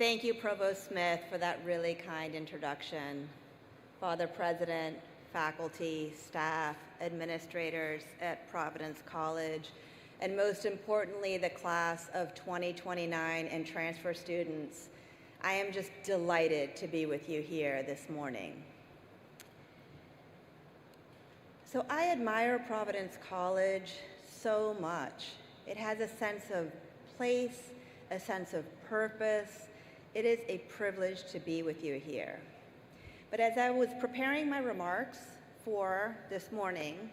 Thank you, Provost Smith, for that really kind introduction. Father President, faculty, staff, administrators at Providence College, and most importantly, the class of 2029 and transfer students. I am just delighted to be with you here this morning. So I admire Providence College so much. It has a sense of place, a sense of purpose. It is a privilege to be with you here. But as I was preparing my remarks for this morning,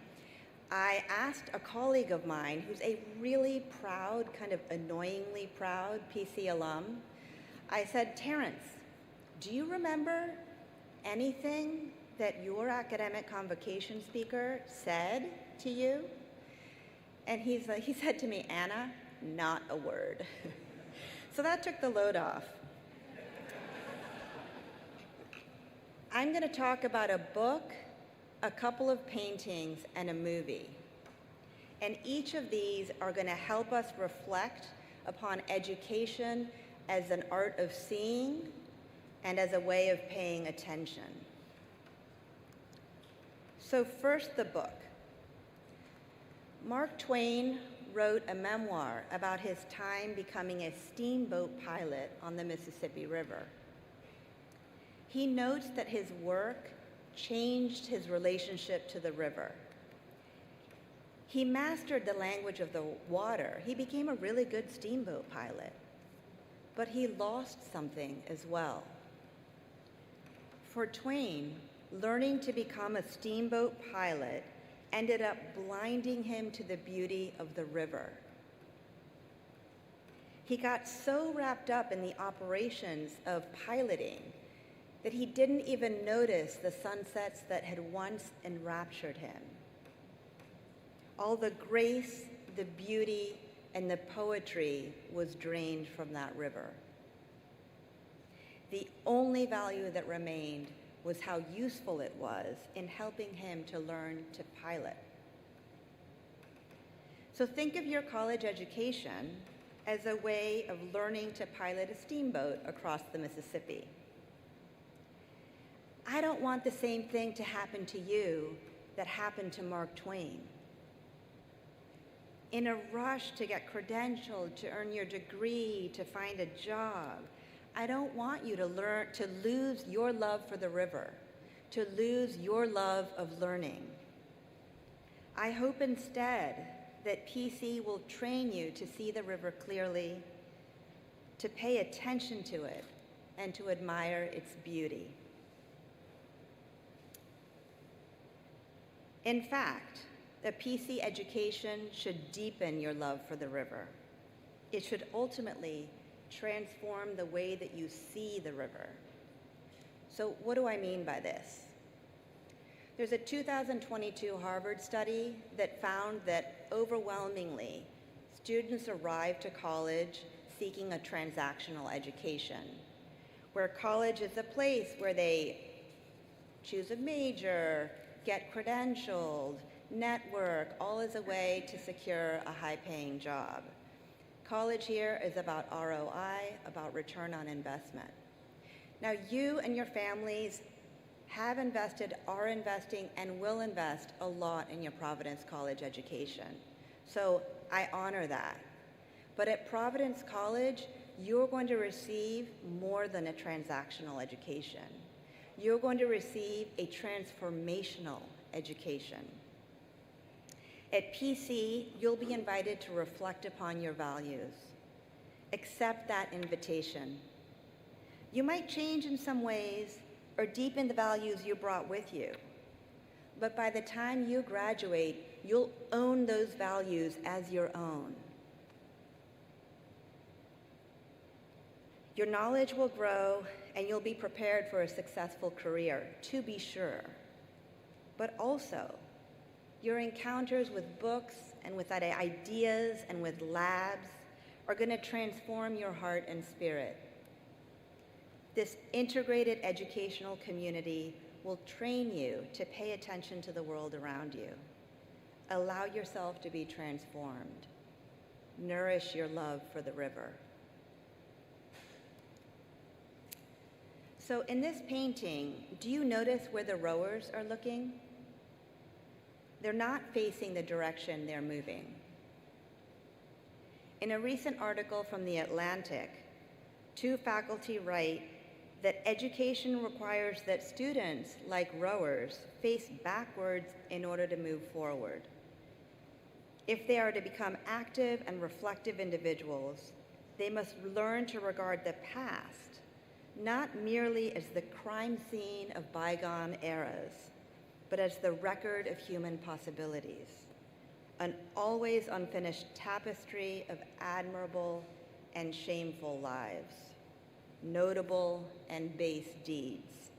I asked a colleague of mine who's a really proud, kind of annoyingly proud PC alum. I said, Terrence, do you remember anything that your academic convocation speaker said to you? And he said to me, Anna, not a word. So that took the load off. I'm going to talk about a book, a couple of paintings, and a movie. And each of these are going to help us reflect upon education as an art of seeing and as a way of paying attention. So first, the book. Mark Twain wrote a memoir about his time becoming a steamboat pilot on the Mississippi River. He notes that his work changed his relationship to the river. He mastered the language of the water. He became a really good steamboat pilot, but he lost something as well. For Twain, learning to become a steamboat pilot ended up blinding him to the beauty of the river. He got so wrapped up in the operations of piloting that he didn't even notice the sunsets that had once enraptured him. All the grace, the beauty, and the poetry was drained from that river. The only value that remained was how useful it was in helping him to learn to pilot. So think of your college education as a way of learning to pilot a steamboat across the Mississippi. I don't want the same thing to happen to you that happened to Mark Twain. In a rush to get credentialed, to earn your degree, to find a job, I don't want you to lose your love for the river, to lose your love of learning. I hope instead that PC will train you to see the river clearly, to pay attention to it, and to admire its beauty. In fact, a PC education should deepen your love for the river. It should ultimately transform the way that you see the river. So what do I mean by this? There's a 2022 Harvard study that found that overwhelmingly, students arrive to college seeking a transactional education, where college is a place where they choose a major, get credentialed, network, all as a way to secure a high-paying job. College here is about ROI, about return on investment. Now, you and your families have invested, are investing, and will invest a lot in your Providence College education. So I honor that. But at Providence College, you're going to receive more than a transactional education. You're going to receive a transformational education. At PC, you'll be invited to reflect upon your values. Accept that invitation. You might change in some ways or deepen the values you brought with you, but by the time you graduate, you'll own those values as your own. Your knowledge will grow and you'll be prepared for a successful career, to be sure. But also, your encounters with books and with ideas and with labs are going to transform your heart and spirit. This integrated educational community will train you to pay attention to the world around you. Allow yourself to be transformed. Nourish your love for the river. So in this painting, do you notice where the rowers are looking? They're not facing the direction they're moving. In a recent article from The Atlantic, 2 faculty write that education requires that students, like rowers, face backwards in order to move forward. If they are to become active and reflective individuals, they must learn to regard the past not merely as the crime scene of bygone eras, but as the record of human possibilities, an always unfinished tapestry of admirable and shameful lives, notable and base deeds.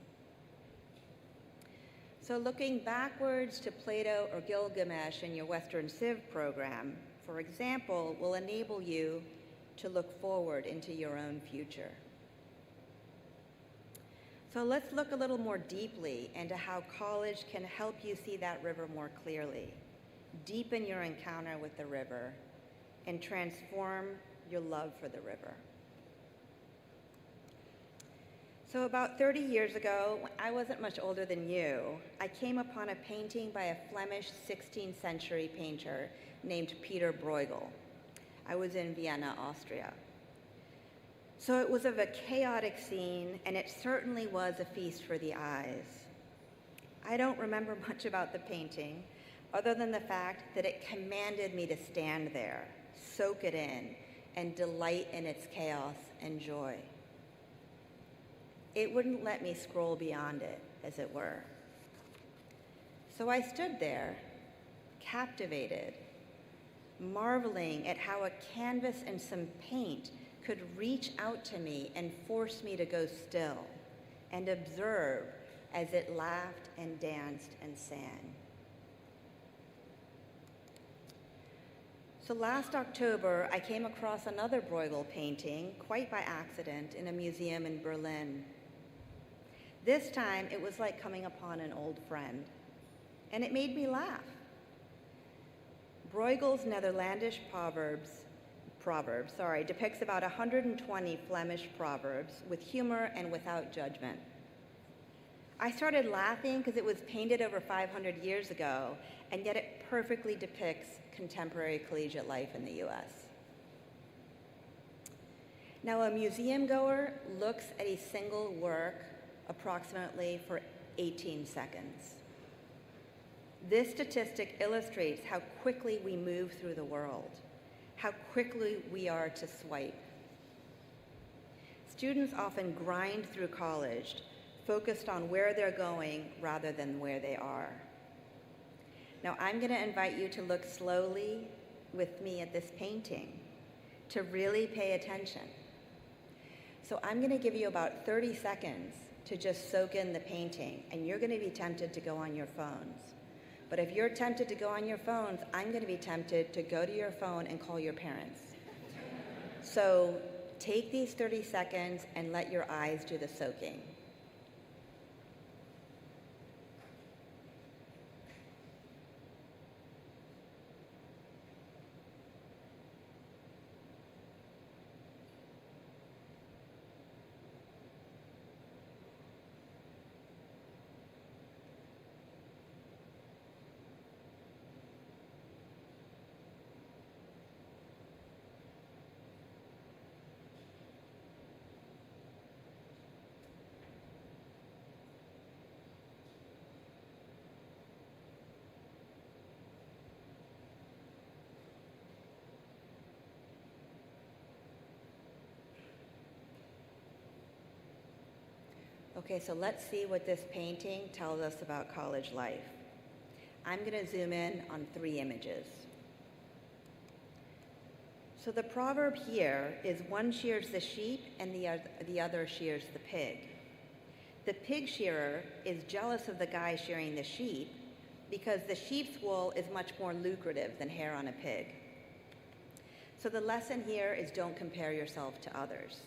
So looking backwards to Plato or Gilgamesh in your Western Civ program, for example, will enable you to look forward into your own future. So let's look a little more deeply into how college can help you see that river more clearly, deepen your encounter with the river, and transform your love for the river. So about 30 years ago, when I wasn't much older than you, I came upon a painting by a Flemish 16th century painter named Peter Bruegel. I was in Vienna, Austria. So it was of a chaotic scene, and it certainly was a feast for the eyes. I don't remember much about the painting, other than the fact that it commanded me to stand there, soak it in, and delight in its chaos and joy. It wouldn't let me scroll beyond it, as it were. So I stood there, captivated, marveling at how a canvas and some paint could reach out to me and force me to go still and observe as it laughed and danced and sang. So last October, I came across another Bruegel painting, quite by accident, in a museum in Berlin. This time, it was like coming upon an old friend, and it made me laugh. Bruegel's Netherlandish proverbs depicts about 120 Flemish proverbs with humor and without judgment. I started laughing because it was painted over 500 years ago, and yet it perfectly depicts contemporary collegiate life in the US. Now, a museum goer looks at a single work approximately for 18 seconds. This statistic illustrates how quickly we move through the world, how quickly we are to swipe. Students often grind through college, focused on where they're going rather than where they are. Now, I'm going to invite you to look slowly with me at this painting, to really pay attention. So I'm going to give you about 30 seconds to just soak in the painting, and you're going to be tempted to go on your phones. But if you're tempted to go on your phones, I'm going to be tempted to go to your phone and call your parents. So take these 30 seconds and let your eyes do the soaking. Okay, so let's see what this painting tells us about college life. I'm going to zoom in on 3 images. So the proverb here is one shears the sheep and the other shears the pig. The pig shearer is jealous of the guy shearing the sheep because the sheep's wool is much more lucrative than hair on a pig. So the lesson here is don't compare yourself to others.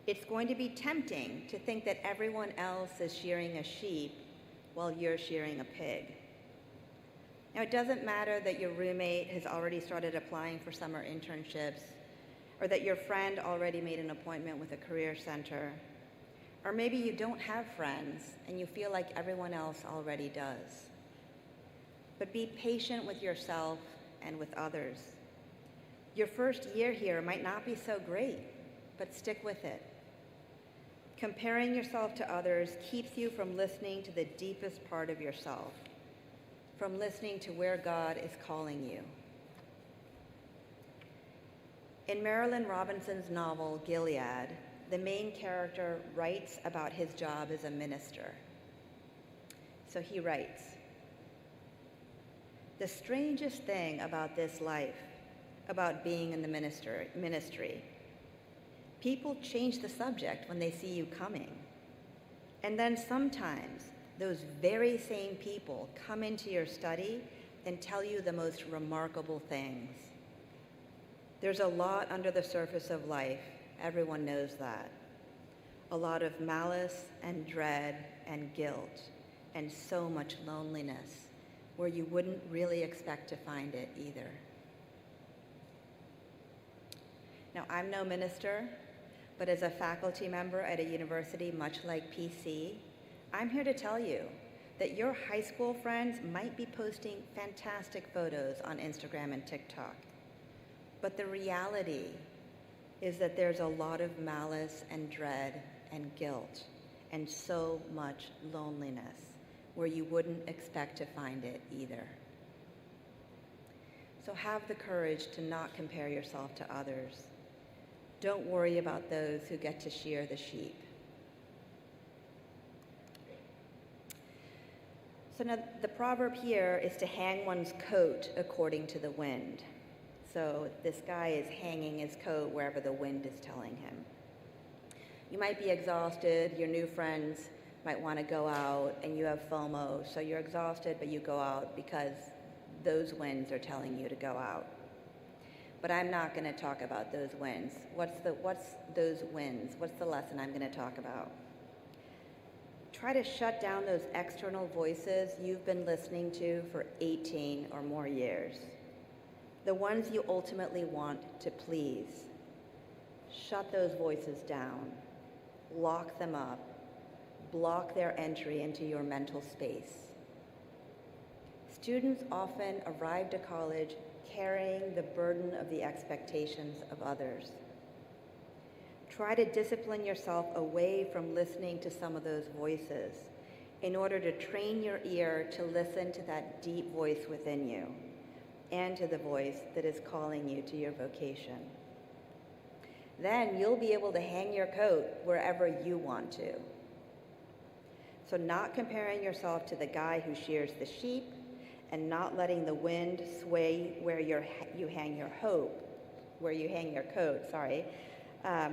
It's going to be tempting to think that everyone else is shearing a sheep while you're shearing a pig. Now, it doesn't matter that your roommate has already started applying for summer internships, or that your friend already made an appointment with a career center, Or maybe you don't have friends and you feel like everyone else already does. But be patient with yourself and with others. Your first year here might not be so great, but stick with it. Comparing yourself to others keeps you from listening to the deepest part of yourself, from listening to where God is calling you. In Marilynne Robinson's novel, Gilead, the main character writes about his job as a minister. So he writes, "The strangest thing about this life, about being in the ministry, people change the subject when they see you coming. And then sometimes those very same people come into your study and tell you the most remarkable things. There's a lot under the surface of life. Everyone knows that. A lot of malice and dread and guilt and so much loneliness where you wouldn't really expect to find it either." Now, I'm no minister, but as a faculty member at a university much like PC, I'm here to tell you that your high school friends might be posting fantastic photos on Instagram and TikTok. But the reality is that there's a lot of malice and dread and guilt and so much loneliness where you wouldn't expect to find it either. So have the courage to not compare yourself to others. Don't worry about those who get to shear the sheep. So now the proverb here is to hang one's coat according to the wind. So this guy is hanging his coat wherever the wind is telling him. You might be exhausted, your new friends might want to go out, and you have FOMO, so you're exhausted, but you go out because those winds are telling you to go out. But I'm not going to talk about those winds. What's those winds? What's the lesson I'm going to talk about? Try to shut down those external voices you've been listening to for 18 or more years. The ones you ultimately want to please. Shut those voices down. Lock them up. Block their entry into your mental space. Students often arrive to college carrying the burden of the expectations of others. Try to discipline yourself away from listening to some of those voices in order to train your ear to listen to that deep voice within you and to the voice that is calling you to your vocation. Then you'll be able to hang your coat wherever you want to. So not comparing yourself to the guy who shears the sheep and not letting the wind sway where you hang your coat,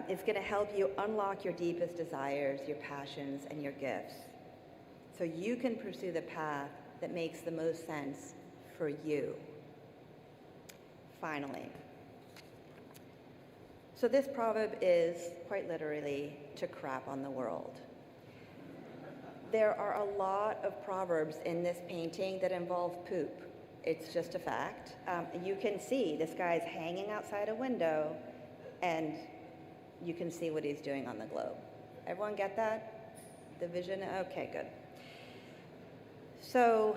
is going to help you unlock your deepest desires, your passions, and your gifts, so you can pursue the path that makes the most sense for you. Finally, so this proverb is quite literally to crap on the world. There are a lot of proverbs in this painting that involve poop. It's just a fact. You can see this guy's hanging outside a window, and you can see what he's doing on the globe. Everyone get that? The vision? Okay, good. So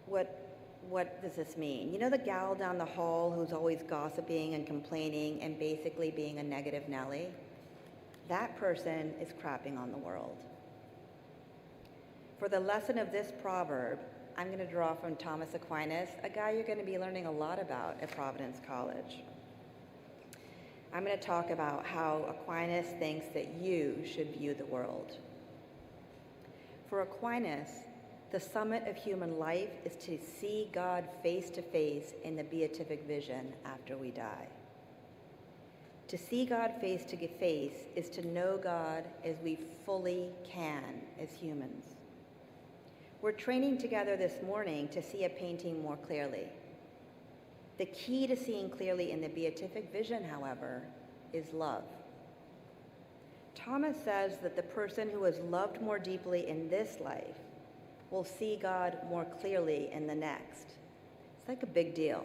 what does this mean? You know the gal down the hall who's always gossiping and complaining and basically being a negative Nelly? That person is crapping on the world. For the lesson of this proverb, I'm going to draw from Thomas Aquinas, a guy you're going to be learning a lot about at Providence College. I'm going to talk about how Aquinas thinks that you should view the world. For Aquinas, the summit of human life is to see God face to face in the beatific vision after we die. To see God face to face is to know God as we fully can as humans. We're training together this morning to see a painting more clearly. The key to seeing clearly in the beatific vision, however, is love. Thomas says that the person who is loved more deeply in this life will see God more clearly in the next. It's like a big deal.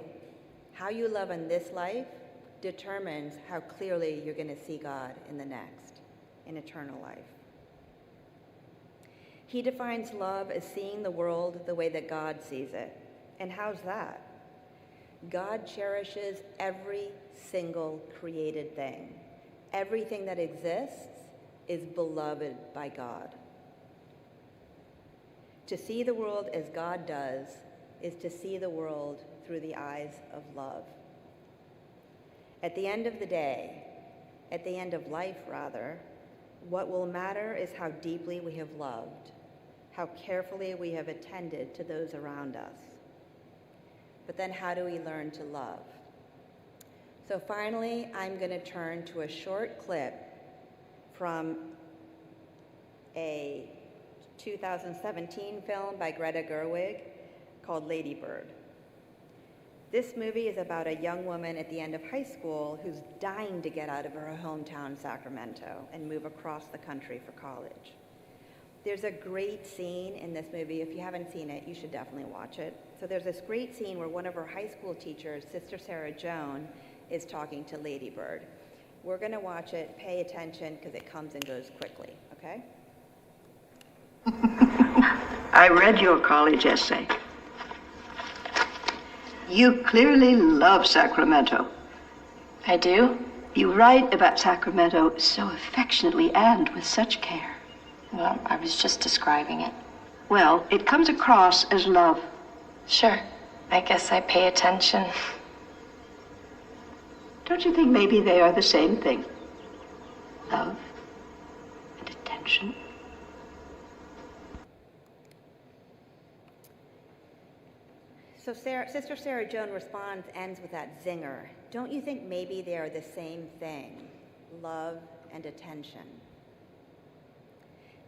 How you love in this life determines how clearly you're going to see God in the next. in eternal life. He defines love as seeing the world the way that God sees it. And how's that? God cherishes every single created thing. Everything that exists is beloved by God. To see the world as God does is to see the world through the eyes of love. At the end of the day, at the end of life rather, what will matter is how deeply we have loved, how carefully we have attended to those around us. But then how do we learn to love? So finally, I'm going to turn to a short clip from a 2017 film by Greta Gerwig called Lady Bird. This movie is about a young woman at the end of high school who's dying to get out of her hometown, Sacramento, and move across the country for college. There's a great scene in this movie. If you haven't seen it, you should definitely watch it. So there's this great scene where one of her high school teachers, Sister Sarah Joan, is talking to Lady Bird. We're going to watch it. Pay attention because it comes and goes quickly, okay? I read your college essay. You clearly love Sacramento. I do? You write about Sacramento so affectionately and with such care. Well, I was just describing it. Well, it comes across as love. Sure. I guess I pay attention. Don't you think maybe they are the same thing? Love and attention. So Sister Sarah Joan responds, ends with that zinger. Don't you think maybe they are the same thing? Love and attention.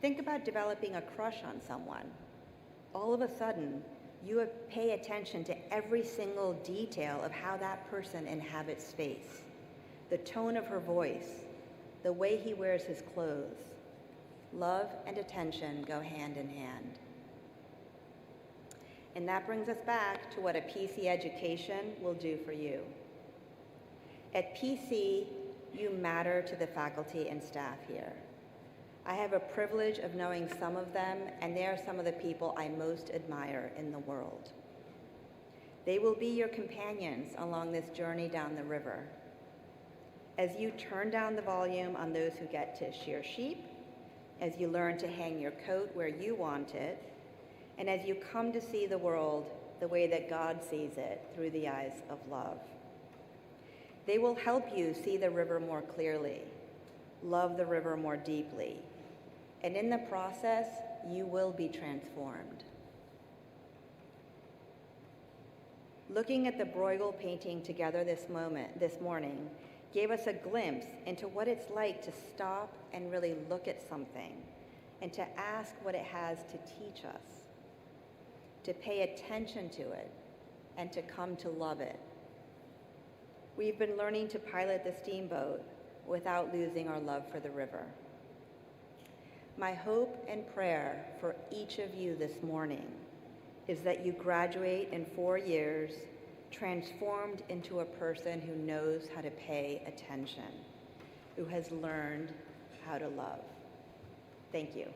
Think about developing a crush on someone. All of a sudden, you pay attention to every single detail of how that person inhabits space, the tone of her voice, the way he wears his clothes. Love and attention go hand in hand. And that brings us back to what a PC education will do for you. At PC, you matter to the faculty and staff here. I have a privilege of knowing some of them, and they are some of the people I most admire in the world. They will be your companions along this journey down the river. As you turn down the volume on those who get to shear sheep, as you learn to hang your coat where you want it, and as you come to see the world the way that God sees it through the eyes of love. They will help you see the river more clearly, love the river more deeply, and in the process, you will be transformed. Looking at the Bruegel painting together this morning gave us a glimpse into what it's like to stop and really look at something and to ask what it has to teach us, to pay attention to it, and to come to love it. We've been learning to pilot the steamboat without losing our love for the river. My hope and prayer for each of you this morning is that you graduate in 4 years transformed into a person who knows how to pay attention, who has learned how to love. Thank you.